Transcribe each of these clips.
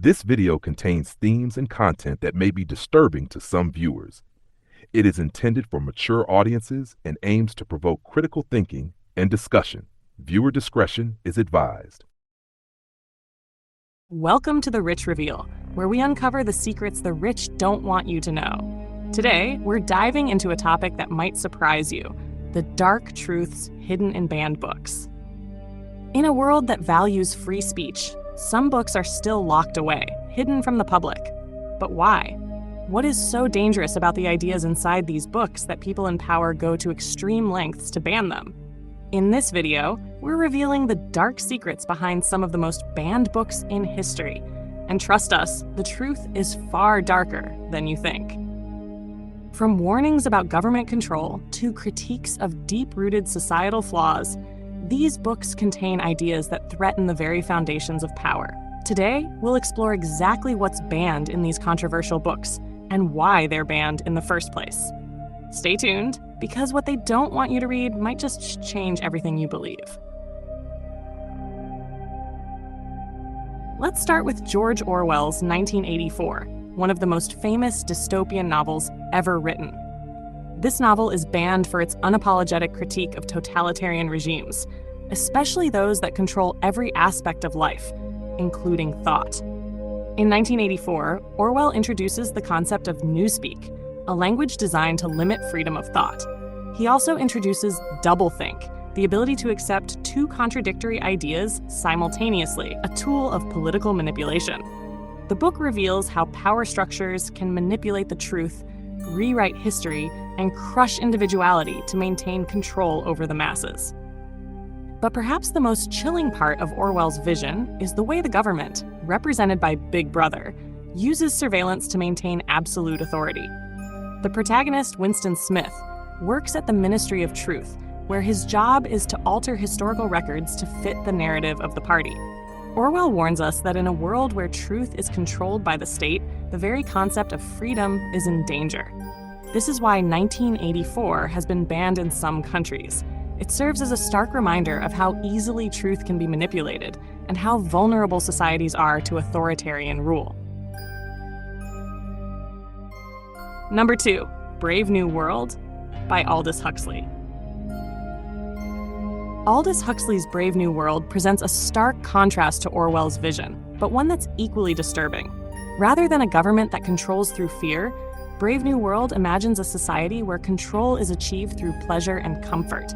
This video contains themes and content that may be disturbing to some viewers. It is intended for mature audiences and aims to provoke critical thinking and discussion. Viewer discretion is advised. Welcome to The Rich Reveal, where we uncover the secrets the rich don't want you to know. Today, we're diving into a topic that might surprise you: the dark truths hidden in banned books. In a world that values free speech, some books are still locked away, hidden from the public. But why? What is so dangerous about the ideas inside these books that people in power go to extreme lengths to ban them? In this video, we're revealing the dark secrets behind some of the most banned books in history. And trust us, the truth is far darker than you think. From warnings about government control to critiques of deep-rooted societal flaws, these books contain ideas that threaten the very foundations of power. Today, we'll explore exactly what's banned in these controversial books and why they're banned in the first place. Stay tuned, because what they don't want you to read might just change everything you believe. Let's start with George Orwell's 1984, one of the most famous dystopian novels ever written. This novel is banned for its unapologetic critique of totalitarian regimes, especially those that control every aspect of life, including thought. In 1984, Orwell introduces the concept of newspeak, a language designed to limit freedom of thought. He also introduces doublethink, the ability to accept two contradictory ideas simultaneously, a tool of political manipulation. The book reveals how power structures can manipulate the truth, rewrite history, and crush individuality to maintain control over the masses. But perhaps the most chilling part of Orwell's vision is the way the government, represented by Big Brother, uses surveillance to maintain absolute authority. The protagonist, Winston Smith, works at the Ministry of Truth, where his job is to alter historical records to fit the narrative of the party. Orwell warns us that in a world where truth is controlled by the state, the very concept of freedom is in danger. This is why 1984 has been banned in some countries. It serves as a stark reminder of how easily truth can be manipulated and how vulnerable societies are to authoritarian rule. Number 2, Brave New World by Aldous Huxley. Aldous Huxley's Brave New World presents a stark contrast to Orwell's vision, but one that's equally disturbing. Rather than a government that controls through fear, Brave New World imagines a society where control is achieved through pleasure and comfort.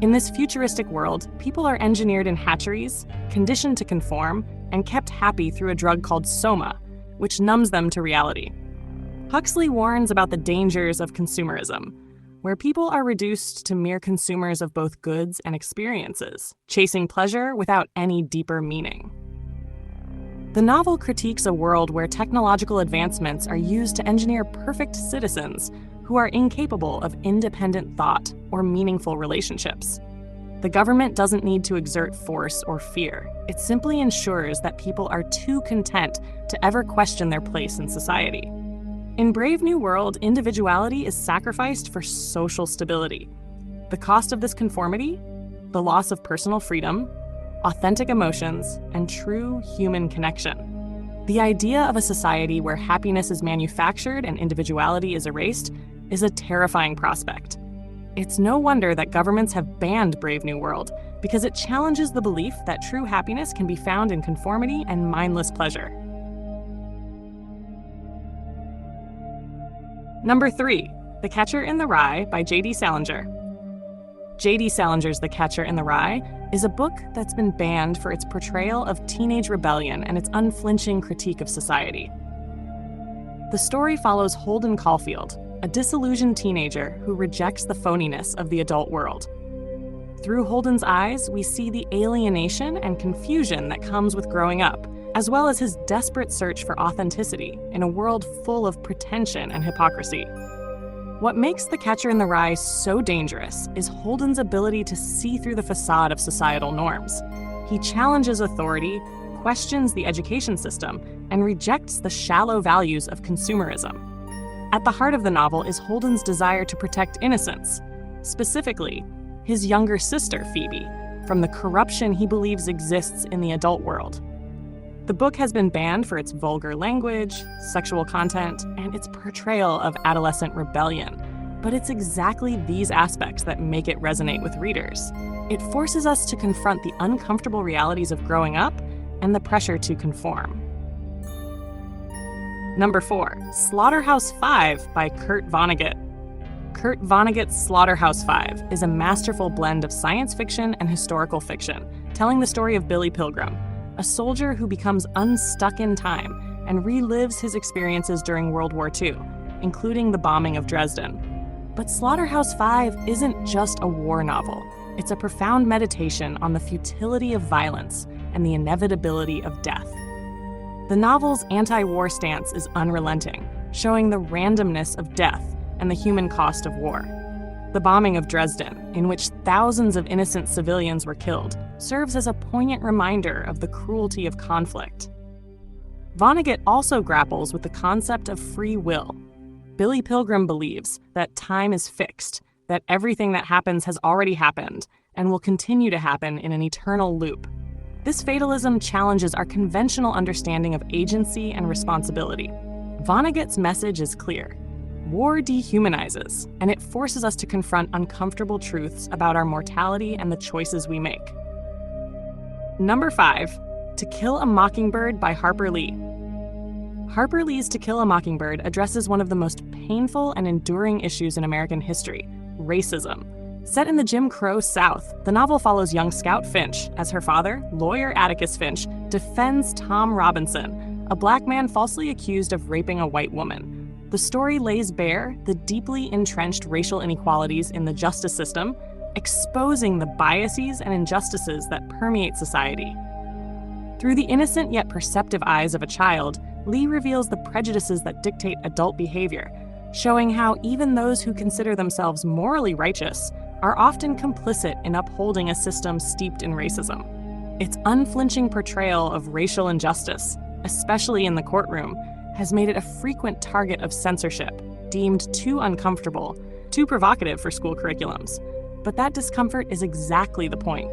In this futuristic world, people are engineered in hatcheries, conditioned to conform, and kept happy through a drug called soma, which numbs them to reality. Huxley warns about the dangers of consumerism, where people are reduced to mere consumers of both goods and experiences, chasing pleasure without any deeper meaning. The novel critiques a world where technological advancements are used to engineer perfect citizens who are incapable of independent thought or meaningful relationships. The government doesn't need to exert force or fear. It simply ensures that people are too content to ever question their place in society. In Brave New World, individuality is sacrificed for social stability. The cost of this conformity? The loss of personal freedom, authentic emotions, and true human connection. The idea of a society where happiness is manufactured and individuality is erased is a terrifying prospect. It's no wonder that governments have banned Brave New World, because it challenges the belief that true happiness can be found in conformity and mindless pleasure. Number 3, The Catcher in the Rye by J.D. Salinger. J.D. Salinger's The Catcher in the Rye is a book that's been banned for its portrayal of teenage rebellion and its unflinching critique of society. The story follows Holden Caulfield, a disillusioned teenager who rejects the phoniness of the adult world. Through Holden's eyes, we see the alienation and confusion that comes with growing up, as well as his desperate search for authenticity in a world full of pretension and hypocrisy. What makes The Catcher in the Rye so dangerous is Holden's ability to see through the facade of societal norms. He challenges authority, questions the education system, and rejects the shallow values of consumerism. At the heart of the novel is Holden's desire to protect innocence, specifically his younger sister, Phoebe, from the corruption he believes exists in the adult world. The book has been banned for its vulgar language, sexual content, and its portrayal of adolescent rebellion. But it's exactly these aspects that make it resonate with readers. It forces us to confront the uncomfortable realities of growing up and the pressure to conform. Number 4, Slaughterhouse-Five by Kurt Vonnegut. Kurt Vonnegut's Slaughterhouse-Five is a masterful blend of science fiction and historical fiction, telling the story of Billy Pilgrim, a soldier who becomes unstuck in time and relives his experiences during World War II, including the bombing of Dresden. But Slaughterhouse-Five isn't just a war novel. It's a profound meditation on the futility of violence and the inevitability of death. The novel's anti-war stance is unrelenting, showing the randomness of death and the human cost of war. The bombing of Dresden, in which thousands of innocent civilians were killed, serves as a poignant reminder of the cruelty of conflict. Vonnegut also grapples with the concept of free will. Billy Pilgrim believes that time is fixed, that everything that happens has already happened and will continue to happen in an eternal loop. This fatalism challenges our conventional understanding of agency and responsibility. Vonnegut's message is clear. War dehumanizes, and it forces us to confront uncomfortable truths about our mortality and the choices we make. Number 5, To Kill a Mockingbird by Harper Lee. Harper Lee's To Kill a Mockingbird addresses one of the most painful and enduring issues in American history, racism. Set in the Jim Crow South, the novel follows young Scout Finch as her father, lawyer Atticus Finch, defends Tom Robinson, a black man falsely accused of raping a white woman. The story lays bare the deeply entrenched racial inequalities in the justice system, exposing the biases and injustices that permeate society. Through the innocent yet perceptive eyes of a child, Lee reveals the prejudices that dictate adult behavior, showing how even those who consider themselves morally righteous are often complicit in upholding a system steeped in racism. Its unflinching portrayal of racial injustice, especially in the courtroom, has made it a frequent target of censorship, deemed too uncomfortable, too provocative for school curriculums. But that discomfort is exactly the point.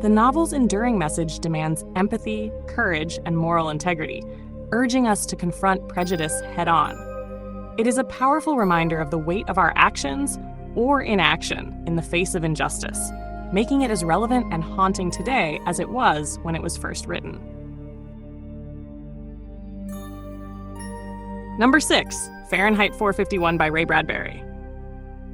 The novel's enduring message demands empathy, courage, and moral integrity, urging us to confront prejudice head-on. It is a powerful reminder of the weight of our actions or inaction in the face of injustice, making it as relevant and haunting today as it was when it was first written. Number 6, Fahrenheit 451 by Ray Bradbury.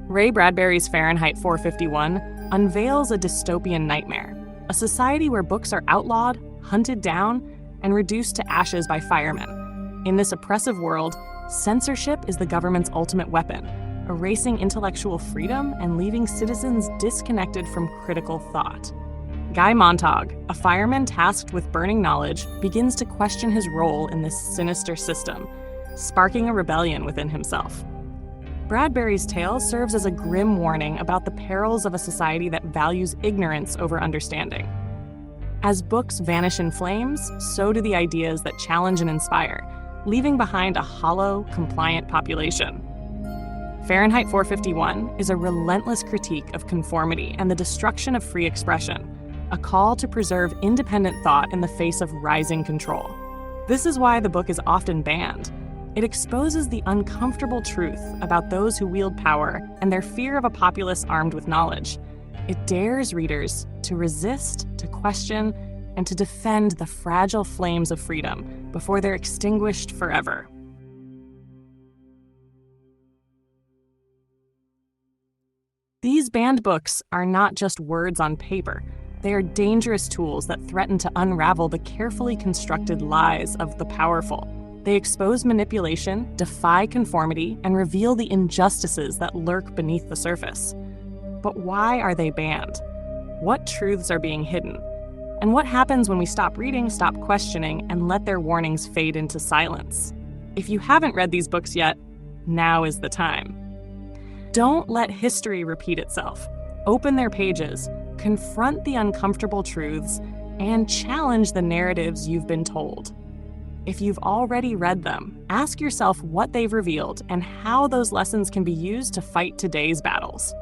Ray Bradbury's Fahrenheit 451 unveils a dystopian nightmare, a society where books are outlawed, hunted down, and reduced to ashes by firemen. In this oppressive world, censorship is the government's ultimate weapon, erasing intellectual freedom and leaving citizens disconnected from critical thought. Guy Montag, a fireman tasked with burning knowledge, begins to question his role in this sinister system, sparking a rebellion within himself. Bradbury's tale serves as a grim warning about the perils of a society that values ignorance over understanding. As books vanish in flames, so do the ideas that challenge and inspire, leaving behind a hollow, compliant population. Fahrenheit 451 is a relentless critique of conformity and the destruction of free expression, a call to preserve independent thought in the face of rising control. This is why the book is often banned. It exposes the uncomfortable truth about those who wield power and their fear of a populace armed with knowledge. It dares readers to resist, to question, and to defend the fragile flames of freedom before they're extinguished forever. These banned books are not just words on paper. They are dangerous tools that threaten to unravel the carefully constructed lies of the powerful. They expose manipulation, defy conformity, and reveal the injustices that lurk beneath the surface. But why are they banned? What truths are being hidden? And what happens when we stop reading, stop questioning, and let their warnings fade into silence? If you haven't read these books yet, now is the time. Don't let history repeat itself. Open their pages, confront the uncomfortable truths, and challenge the narratives you've been told. If you've already read them, ask yourself what they've revealed and how those lessons can be used to fight today's battles.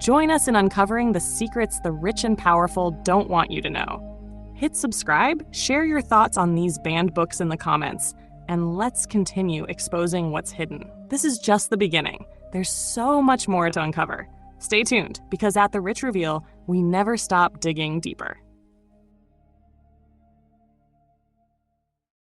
Join us in uncovering the secrets the rich and powerful don't want you to know. Hit subscribe, share your thoughts on these banned books in the comments, and let's continue exposing what's hidden. This is just the beginning. There's so much more to uncover. Stay tuned, because at The Rich Reveal, we never stop digging deeper.